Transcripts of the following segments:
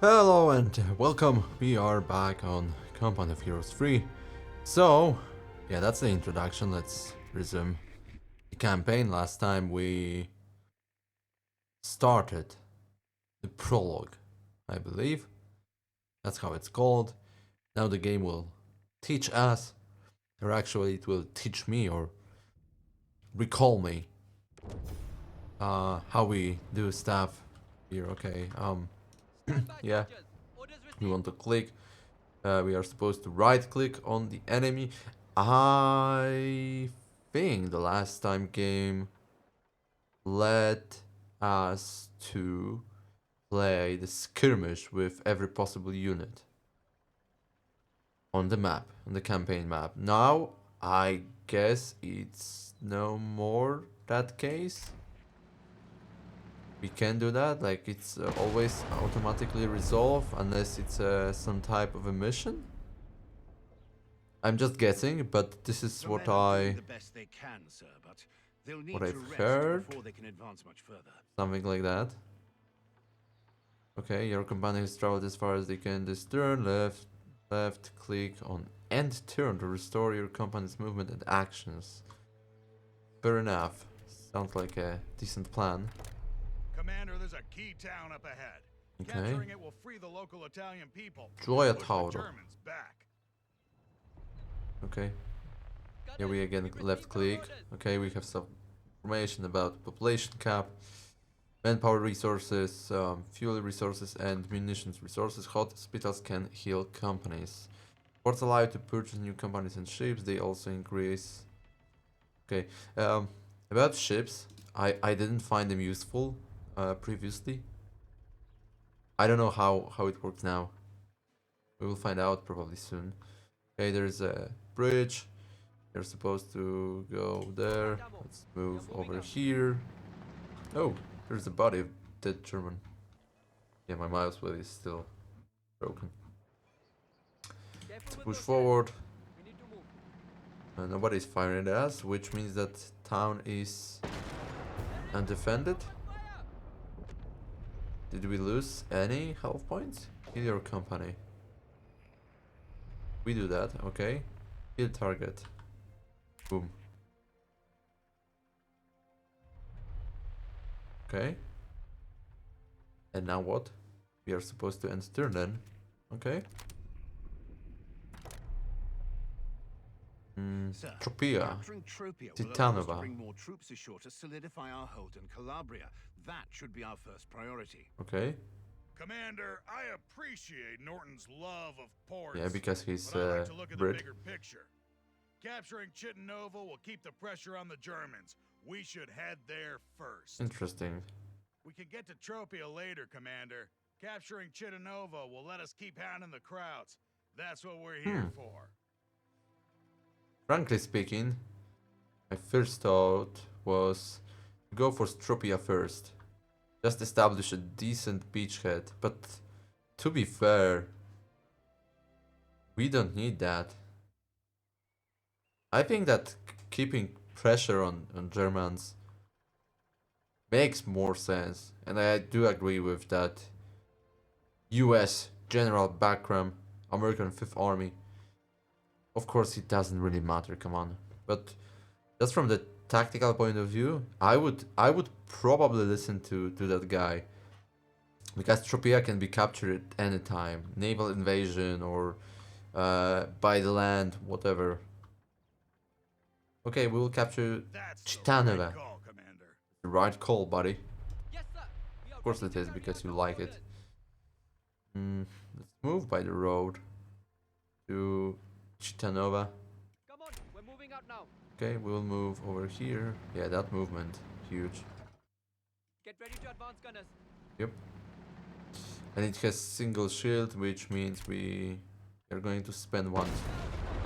Hello and welcome. We are back on Company of Heroes 3. So, yeah, that's the introduction. Let's resume the campaign. Last time we started the prologue, I believe. That's how it's called. Now the game will teach us, or actually it will teach me or recall me how we do stuff here. Okay, yeah, we want to click. We are supposed to right click on the enemy. I think the last time game led us to play the skirmish with every possible unit on the map, on the campaign map. Now, I guess it's no more that case. We can do that, like it's always automatically resolved unless it's some type of a mission. I'm just guessing, but this is what I've heard. Something like that. Okay, your companion has traveled as far as they can this turn. Left click on end turn to restore your company's movement and actions. Fair enough. Sounds like a decent plan. Commander, there's a key town up ahead. Okay. Capturing it will free the local Italian people. Gioia Push the Tauro. Germans back. Okay. Here we again left click. Okay, we have some information about population cap, manpower resources, fuel resources, and munitions resources. Hospitals can heal companies. Ports allow you to purchase new companies and ships. They also increase. Okay. About ships, I didn't find them useful previously. I don't know how it works now. We will find out probably soon. Okay, there's a bridge. You're supposed to go there. Let's move over here. Oh, there's the body of dead German. Yeah, my mouse wheel is still broken. Let's push forward. Nobody's firing at us, which means that town is undefended. Did we lose any health points? Kill your company. We do that, okay. Kill target. Boom. Okay. And now what? We are supposed to end turn then. Okay. Tropea. Titanova. Bring more troops ashore to solidify our hold in Calabria. That should be our first priority. Okay. Commander, I appreciate Norton's love of ports. Yeah, because he's but I like to look at the Brit. bigger picture. Capturing Chittanova will keep the pressure on the Germans. We should head there first. Interesting. We can get to Tropea later, Commander. Capturing Chittanova will let us keep hounding the crowds. That's what we're here for. Frankly speaking, my first thought was to go for Tropea first. Just establish a decent beachhead, but to be fair, we don't need that. I think that keeping pressure on Germans makes more sense, and I do agree with that. US General Backram, American Fifth Army. Of course, it doesn't really matter. Come on, but just from the tactical point of view, I would probably listen to that guy, because Tropea can be captured at any time. Naval invasion or by the land, whatever. Okay, we will capture Chitanova. Right call, Commander. The right call, buddy. Yes, sir. Of course it is, because you like it. Let's move by the road to Chitanova. Come on, we're moving out now. Okay, we'll move over here. Yeah, that movement, huge. Get ready to advance, gunners. Yep. And it has single shield, which means we are going to spend one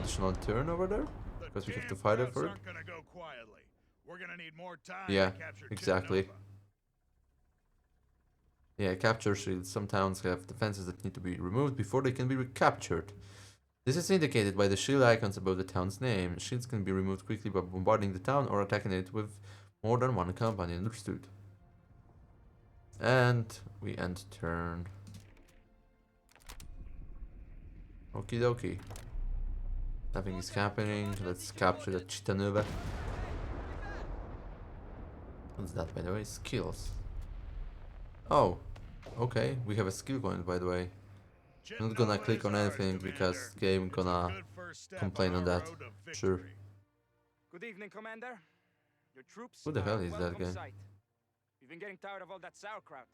additional turn over there, because we have to fight it first. Aren't gonna go quietly. We're gonna need more time Yeah, to capture exactly. Chittanova. Yeah, capture shields. Some towns have defenses that need to be removed before they can be recaptured. This is indicated by the shield icons above the town's name. Shields can be removed quickly by bombarding the town or attacking it with more than one company. Understood. And we end turn. Okie dokie. Nothing is happening. Let's capture the Chitanova. What's that, by the way? Skills. Oh, okay. We have a skill point, by the way. I'm not gonna click on anything because game gonna complain on that. Sure. Good evening, Commander. Your troops Who the hell are is that welcome guy? sight. We've been getting tired of all that sauerkraut.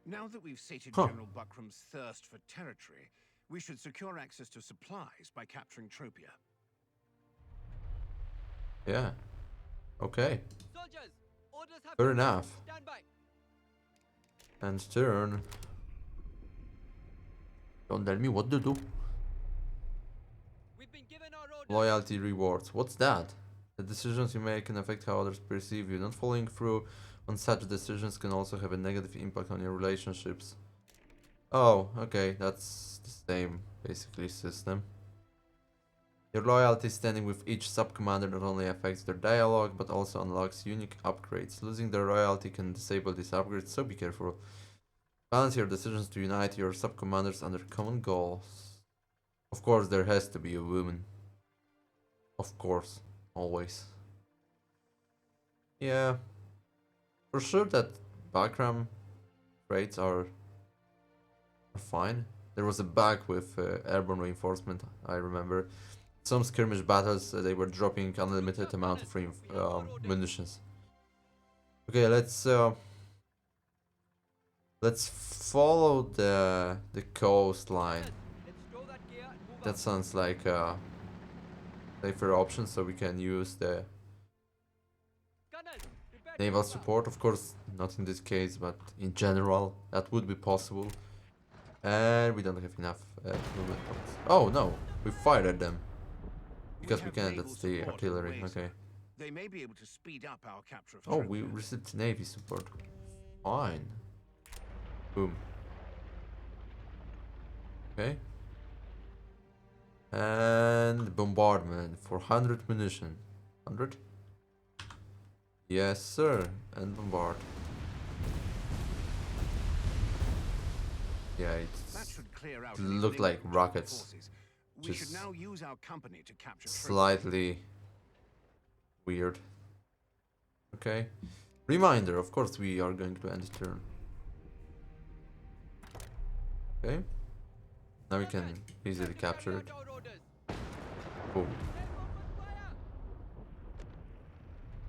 Now that we've sated Huh. General Buckram's thirst for territory, we should secure access to supplies by capturing Tropia. Yeah. Okay. Soldiers, orders have Fair been given. enough. Stand by. And turn. Don't tell me what to do. We've been given our orders. Loyalty rewards. What's that? The decisions you make can affect how others perceive you. Not following through on such decisions can also have a negative impact on your relationships. Oh, okay, that's the same, basically, system. Your loyalty standing with each sub-commander not only affects their dialogue, but also unlocks unique upgrades. Losing their loyalty can disable these upgrades, so be careful. Balance your decisions to unite your sub-commanders under common goals. Of course, there has to be a woman. Of course, always. Yeah. For sure that Bakram traits are fine. There was a bug with airborne reinforcement, I remember. Some skirmish battles, they were dropping unlimited amount of munitions. Okay, let's follow the coastline. Let's stow that gear and move That out. sounds like a safer option, so we can use the Gunners, prepare to naval move out. support. Of course, not in this case, but in general, that would be possible. And we don't have enough movement points. Oh no, we fired at them. Because we have can, naval that's the support on the artillery, way, okay. sir. They may be able to speed up our capture of Oh, we Tropia. received navy support. Fine. Boom. Okay. And bombardment for 100 munition. 100? Yes, sir. And bombard. Yeah, That it's should clear out looked any like lingering rockets. forces. We should Just now use our company to capture Tropia. slightly weird. Okay. Reminder, of course we are going to end turn. Okay. Now we can easily capture it. Carry out our orders. Boom. Take open fire.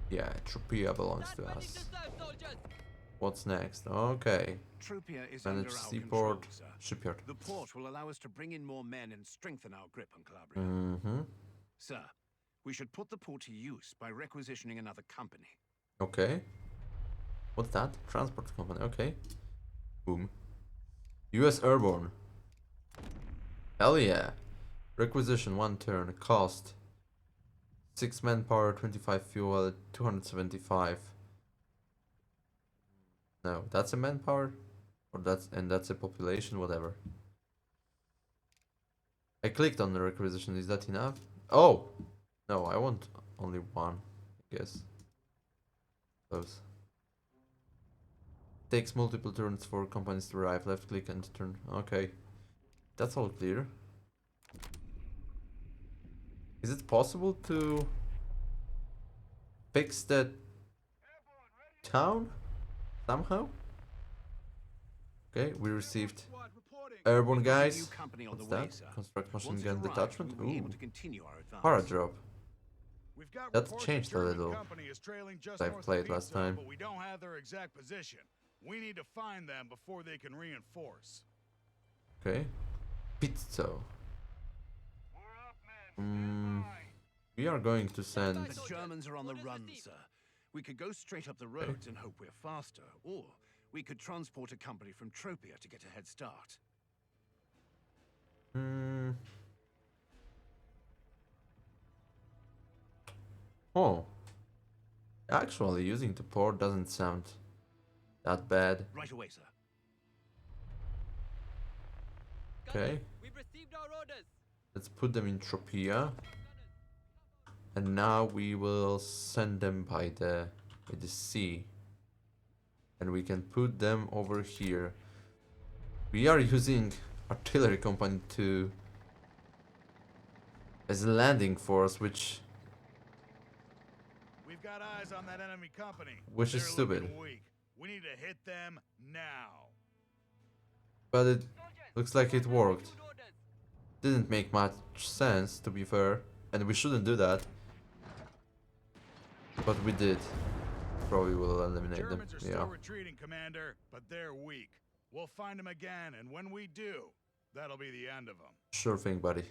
Yeah, Tropia belongs to Stand ready us. to serve, soldiers. What's next? Okay. Tropia is Manage under our seaport, control, sir. shipyard. The port will allow us to bring in more men and strengthen our grip on Calabria. Mm-hmm. Sir, we should put the port to use by requisitioning another company. Okay. What's that? Transport company. Okay. Boom. US Airborne. Hell yeah. Requisition 1 turn. Cost 6 manpower, 25 fuel, 275. No, that's a manpower? Or that's a population, whatever. I clicked on the requisition, is that enough? Oh! No, I want only one, I guess. Close. Takes multiple turns for companies to arrive. Left click and turn. Okay. That's all clear. Is it possible to fix that town somehow? Okay, we received airborne We've got a new guys. company on What's the way, that? sir. Construct machine Once it gun arrives, detachment. we'll be able Ooh, to continue our advance. paradrop. We've got That reports changed a German little. company is trailing just I've north of played last Pisa, time. But we don't have their exact position. We need to find them before they can reinforce. Okay. Pizzo. We are going to send. The Germans are on the run, sir. We could go straight up the roads and hope we're faster, or we could transport a company from Tropia to get a head start. Oh. Actually, using the port doesn't sound that bad. Right away, sir. Okay. Gunners, we've received our orders. Let's put them in Tropia. And now we will send them by the sea. And we can put them over here. We are using artillery company to as a landing force, which We've got eyes on that enemy company. Which is They're stupid. looking weak. We need to hit them now. but it Soldiers, looks like it report worked. received orders. Didn't make much sense, to be fair, and we shouldn't do that. But we did. Probably will eliminate them. Germans are Yeah. still retreating, Commander, but they're weak. We'll find them again, and when we do, that'll be the end of them. Sure thing, buddy.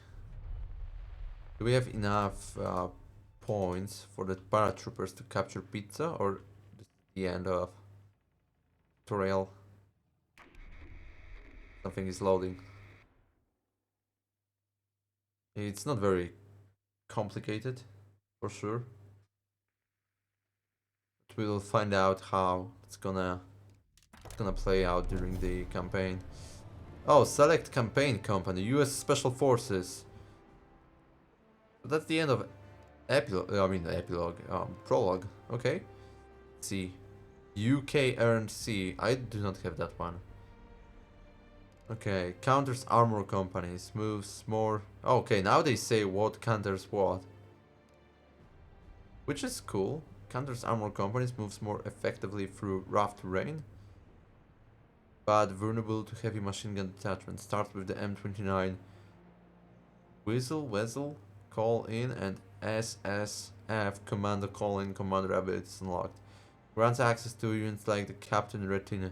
Do we have enough points for the paratroopers to capture Pizza, or this is the end of tutorial? Something is loading. It's not very complicated, for sure. But we'll find out how it's gonna play out during the campaign. Oh, select campaign company, US Special Forces. So that's the end of prologue. Okay. Let's see. UK earned C. I do not have that one. Okay, counters armor companies, moves more. Okay, now they say what counters what. Which is cool. Counters armor companies moves more effectively through rough terrain, but vulnerable to heavy machine gun detachment. Starts with the M29 Whistle, call in, and SSF Commando call in commander abilities unlocked. Grants access to units like the Captain Retina.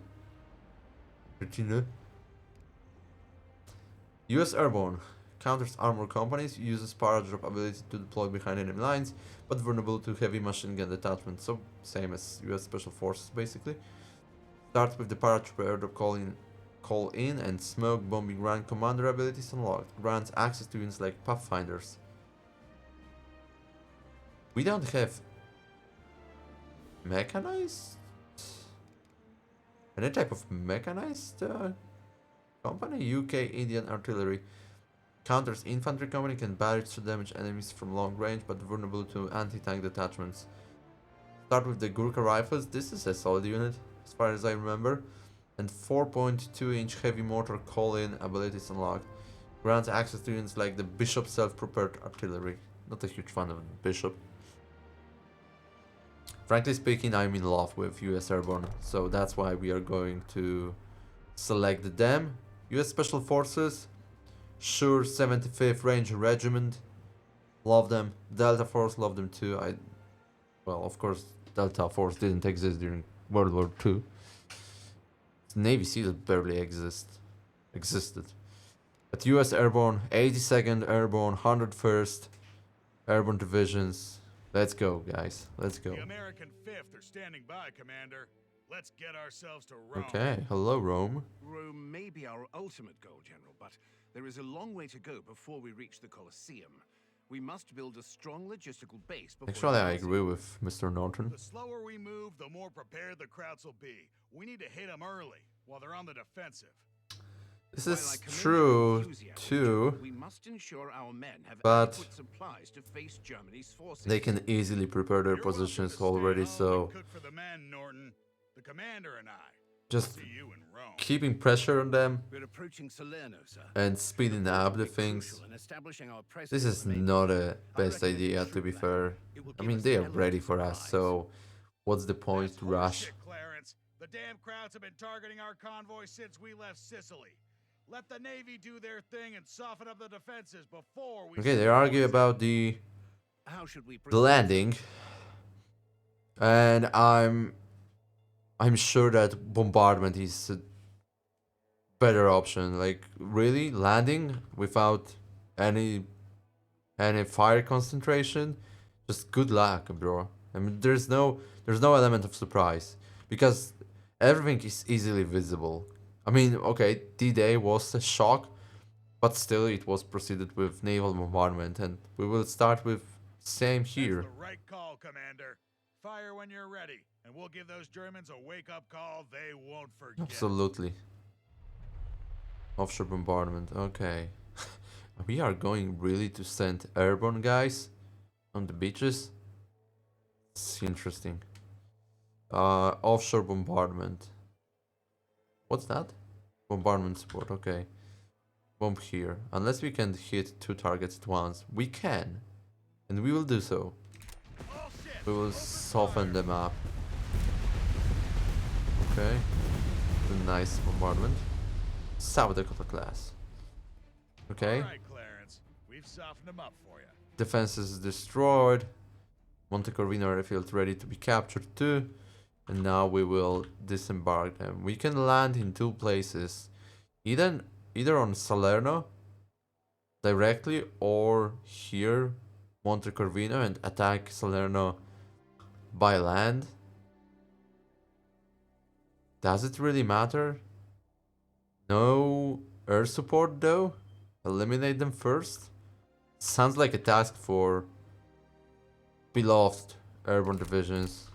US Airborne. Counters armor companies, uses paradrop ability to deploy behind enemy lines, but vulnerable to heavy machine gun detachment. So same as US Special Forces basically. Starts with the paratrooper airdrop call in and smoke bombing run commander abilities unlocked. Grants access to units like Pathfinders. We don't have mechanized? Any type of mechanized company? UK Indian Artillery. Counters infantry company, can barrage to damage enemies from long range, but vulnerable to anti-tank detachments. Start with the Gurkha rifles. This is a solid unit, as far as I remember. And 4.2-inch heavy mortar call-in abilities unlocked. Grants access to units like the Bishop self-prepared artillery. Not a huge fan of Bishop. Frankly speaking, I'm in love with US Airborne, so that's why we are going to select them. US Special Forces, Sure 75th Ranger Regiment, love them. Delta Force, love them too. Well, of course, Delta Force didn't exist during World War II. Navy SEALs barely existed. But US Airborne, 82nd Airborne, 101st Airborne Divisions. Let's go, guys. Let's go. The American 5th are standing by, Commander. Let's get ourselves to Rome. Okay, hello Rome. Rome may be our ultimate goal, General, but there is a long way to go before we reach the Colosseum. We must build a strong logistical base before... Actually, I advancing. agree with Mr. Norton. The slower we move, the more prepared the Krauts will be. We need to hit them early, while they're on the defensive. This While I is commend your true enthusiasm, too, we must ensure our men have but adequate supplies to face Germany's forces. they can easily prepare their You're welcome positions to stay already, home so and cook for the men, Norton. The commander and I. just See you in Rome. keeping pressure on them We're approaching Salerno, sir. and speeding up the Will be things. crucial in establishing our presence This is on the main not road. a I best reckon a idea, true to be plan. fair. It will I give mean, us they an are element ready of for us, surprise. so what's the point That's to rush? horseshit, Clarence. The damn Krauts have been targeting our convoy since we left Sicily. Let the Navy do their thing and soften up the defenses before we... Okay, they argue about the How should we the proceed? landing, and I'm sure that bombardment is a better option. Like, really, landing without any fire concentration, just good luck, bro. I mean, there's no element of surprise because everything is easily visible. I mean, okay, D-Day was a shock, but still it was preceded with naval bombardment, and we will start with same here. That's the right call, Commander. Fire when you're ready, and we'll give those Germans a wake-up call they won't forget. Absolutely. Offshore bombardment, okay. We are going really to send airborne guys on the beaches? It's interesting. Offshore bombardment. What's that? Bombardment support, okay. bomb here. Unless we can hit 2 targets at once. We can. And we will do so. All ships, We will open soften fire. them up. Okay. A nice bombardment. South Dakota class. Okay. All right, Clarence. We've softened them up for you. Defenses destroyed. Monte Corvino airfield ready to be captured too. And now we will disembark them. We can land in 2 places. Either on Salerno directly or here, Monte Corvino, and attack Salerno by land. Does it really matter? No air support though? Eliminate them first? Sounds like a task for beloved airborne divisions.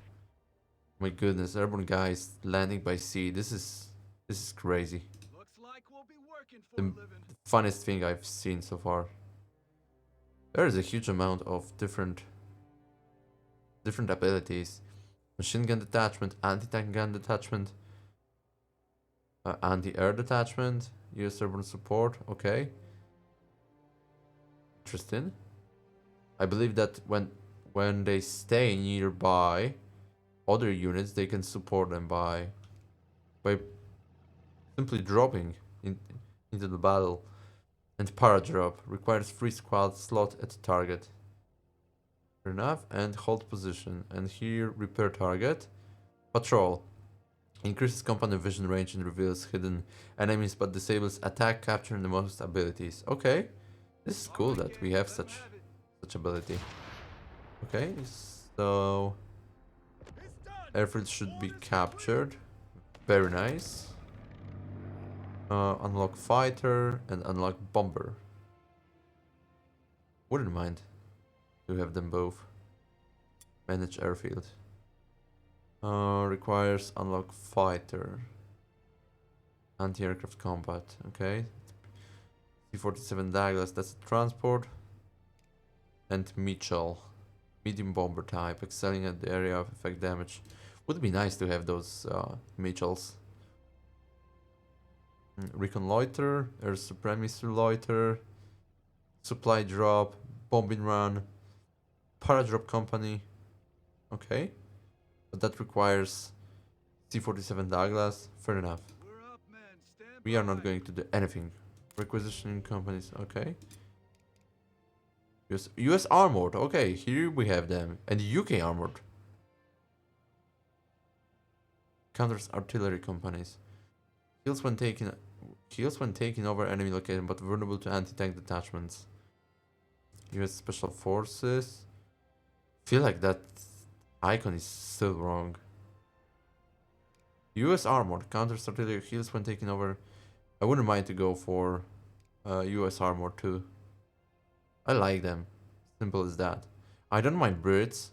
My goodness, airborne guys landing by sea. This is crazy. Looks like we'll be working for The a living. funniest thing I've seen so far. There is a huge amount of different abilities. Machine gun detachment, anti-tank gun detachment, anti-air detachment, US airborne support. Okay. Interesting. I believe that when they stay nearby other units, they can support them by simply dropping into the battle. And paradrop requires 3 squad slot at target. Fair enough. And hold position. And here repair target. Patrol. Increases company vision range and reveals hidden enemies but disables attack, capture and the most abilities. Okay. This is cool that we have such ability. Okay, so It's done. airfield should be captured. Very nice. Unlock fighter and unlock bomber. Wouldn't mind to have them both. Manage airfield. Requires unlock fighter. Anti-aircraft combat. Okay. C-47 Douglas, that's a transport. And Mitchell. Medium bomber type, excelling at the area of effect damage. Would be nice to have those Mitchells. Recon loiter, air supremacy loiter, supply drop, bombing run, paradrop company. Okay, but that requires C-47 Douglas. Fair enough. We're up, men. Stand We are not by. going to do anything. Requisitioning companies. Okay. US armored. Okay, here we have them, and UK armored. Counters artillery companies. Heals when taking over enemy location, but vulnerable to anti-tank detachments. US Special Forces. Feel like that icon is still wrong. US Armored. Counters artillery heals when taking over. I wouldn't mind to go for US Armored too. I like them. Simple as that. I don't mind Brits.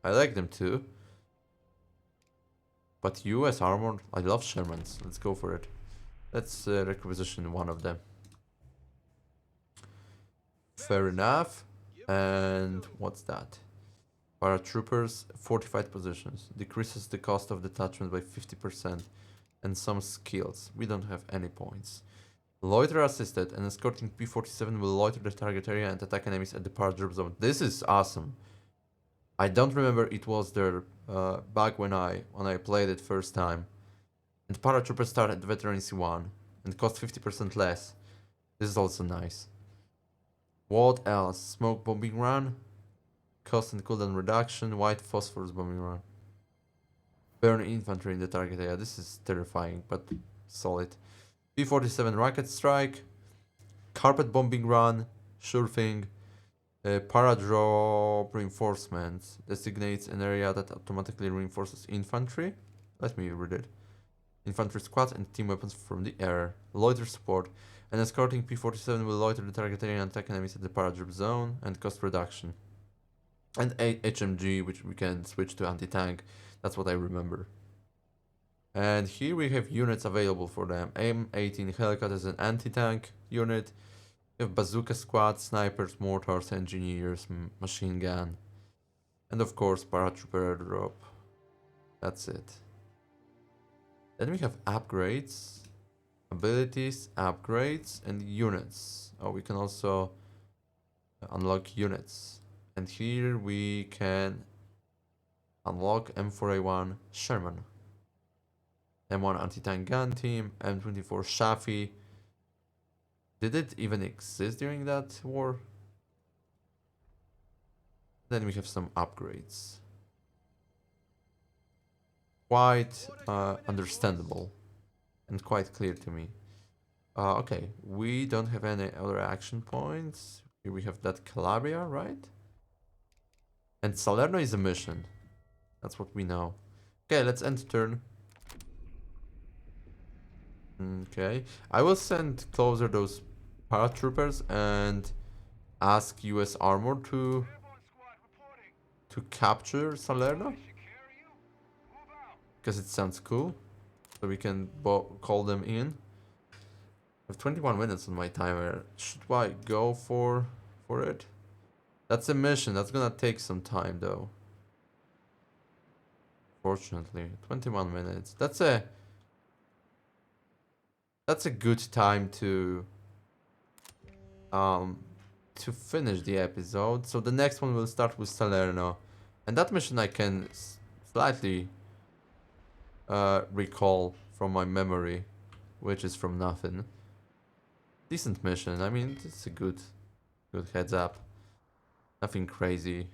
I like them too. But US Armored, I love Shermans. Let's go for it. Let's requisition one of them. Fair enough. And what's that? Paratroopers, fortified positions. Decreases the cost of detachment by 50%. And some skills. We don't have any points. Loiter assisted. An escorting P-47 will loiter the target area and attack enemies at the paradrop zone. This is awesome. I don't remember it was there back when I played it first time. And paratroopers start at veteran C1 and cost 50% less. This is also nice. What else? Smoke bombing run. Cost and cooldown reduction. White phosphorus bombing run. Burn infantry in the target area. This is terrifying, but solid. P-47 rocket strike. Carpet bombing run. Sure thing. Paradrop reinforcements. Designates an area that automatically reinforces infantry. Let me read it. Infantry squads and team weapons from the air. Loiter support. An escorting P-47 will loiter the target area and attack enemies at the paradrop zone. And cost reduction. And HMG, which we can switch to anti-tank. That's what I remember. And here we have units available for them. M18 Hellcat is an anti-tank unit. You have bazooka squad, snipers, mortars, engineers, machine gun. And of course paratrooper airdrop. That's it. Then we have upgrades. abilities, upgrades, and units. Oh, we can also unlock units. And here we can unlock M4A1 Sherman, M1 anti-tank gun team, M24 Shafi. Did it even exist during that war? Then we have some upgrades. Quite understandable and quite clear to me. Okay, we don't have any other action points. Here we have that Calabria, right? And Salerno is a mission. That's what we know. Okay, let's end turn. Okay, I will send closer those paratroopers and ask US Armor to capture Salerno, because it sounds cool. So we can call them in. I have 21 minutes on my timer. Should I go for it? That's a mission. That's gonna take some time though. Fortunately, 21 minutes. That's a good time to finish the episode. So the next one will start with Salerno, and that mission I can slightly recall from my memory, which is from nothing. Decent mission. I mean, it's a good heads up. Nothing crazy.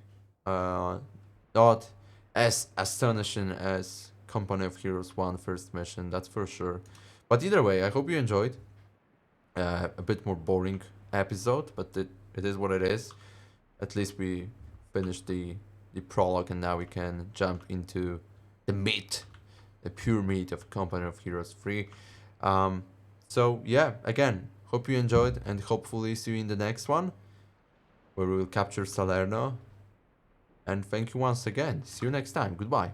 Not as astonishing as Company of Heroes 1 first mission, that's for sure. But either way, I hope you enjoyed. A bit more boring episode, but it is what it is. At least we finished the prologue, and now we can jump into the meat, the pure meat of Company of Heroes 3. So yeah, again, hope you enjoyed, and hopefully see you in the next one, where we will capture Salerno. And thank you once again. See you next time. Goodbye.